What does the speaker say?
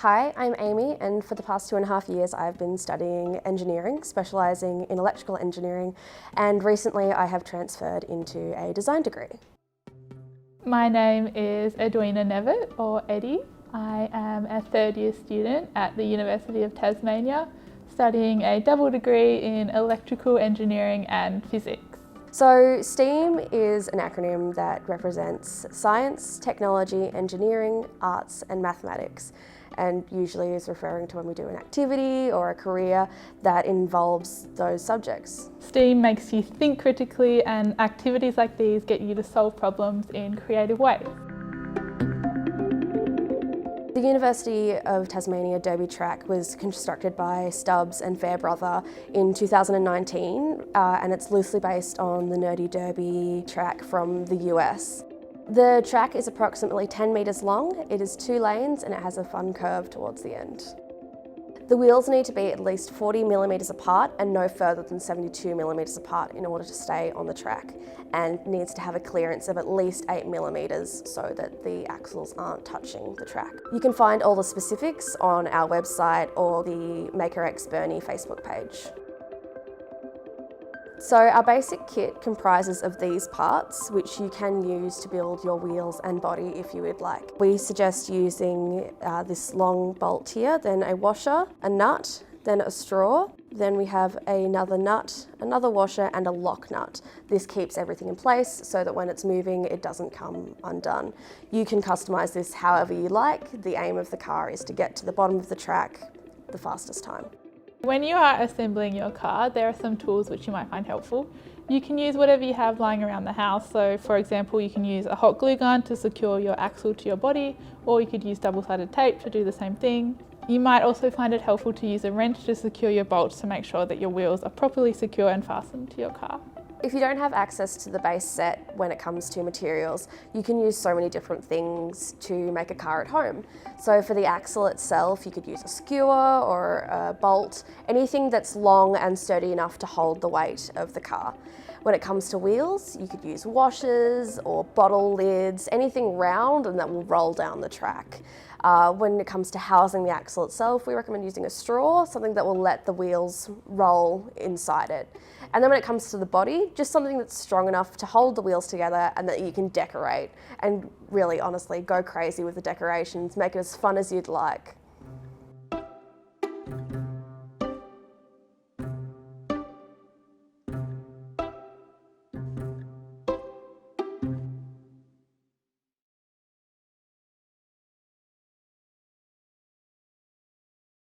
Hi, I'm Amy, and for the past 2.5 years I've been studying engineering, specialising in electrical engineering, and recently I have transferred into a design degree. My name is Edwina Knevett, or Eddie. I am a third-year student at the University of Tasmania, studying a double degree in electrical engineering and physics. So STEAM is an acronym that represents science, technology, engineering, arts and mathematics, and usually is referring to when we do an activity or a career that involves those subjects. STEAM makes you think critically, and activities like these get you to solve problems in creative ways. The University of Tasmania Derby track was constructed by Stubbs and Fairbrother in 2019 and it's loosely based on the Nerdy Derby track from the US. The track is approximately 10 metres long, it is 2 lanes and it has a fun curve towards the end. The wheels need to be at least 40 millimetres apart and no further than 72 millimetres apart in order to stay on the track, and needs to have a clearance of at least 8 millimetres so that the axles aren't touching the track. You can find all the specifics on our website or the Maker X Bernie Facebook page. So our basic kit comprises of these parts, which you can use to build your wheels and body if you would like. We suggest using this long bolt here, then a washer, a nut, then a straw, then we have another nut, another washer and a lock nut. This keeps everything in place so that when it's moving it doesn't come undone. You can customise this however you like. The aim of the car is to get to the bottom of the track the fastest time. When you are assembling your car, there are some tools which you might find helpful. You can use whatever you have lying around the house. So for example, you can use a hot glue gun to secure your axle to your body, or you could use double-sided tape to do the same thing. You might also find it helpful to use a wrench to secure your bolts to make sure that your wheels are properly secure and fastened to your car. If you don't have access to the base set when it comes to materials, you can use so many different things to make a car at home. So for the axle itself, you could use a skewer or a bolt, anything that's long and sturdy enough to hold the weight of the car. When it comes to wheels, you could use washers or bottle lids, anything round and that will roll down the track. When it comes to housing the axle itself, we recommend using a straw, something that will let the wheels roll inside it. And then when it comes to the body, just something that's strong enough to hold the wheels together and that you can decorate. And really, honestly, go crazy with the decorations, make it as fun as you'd like.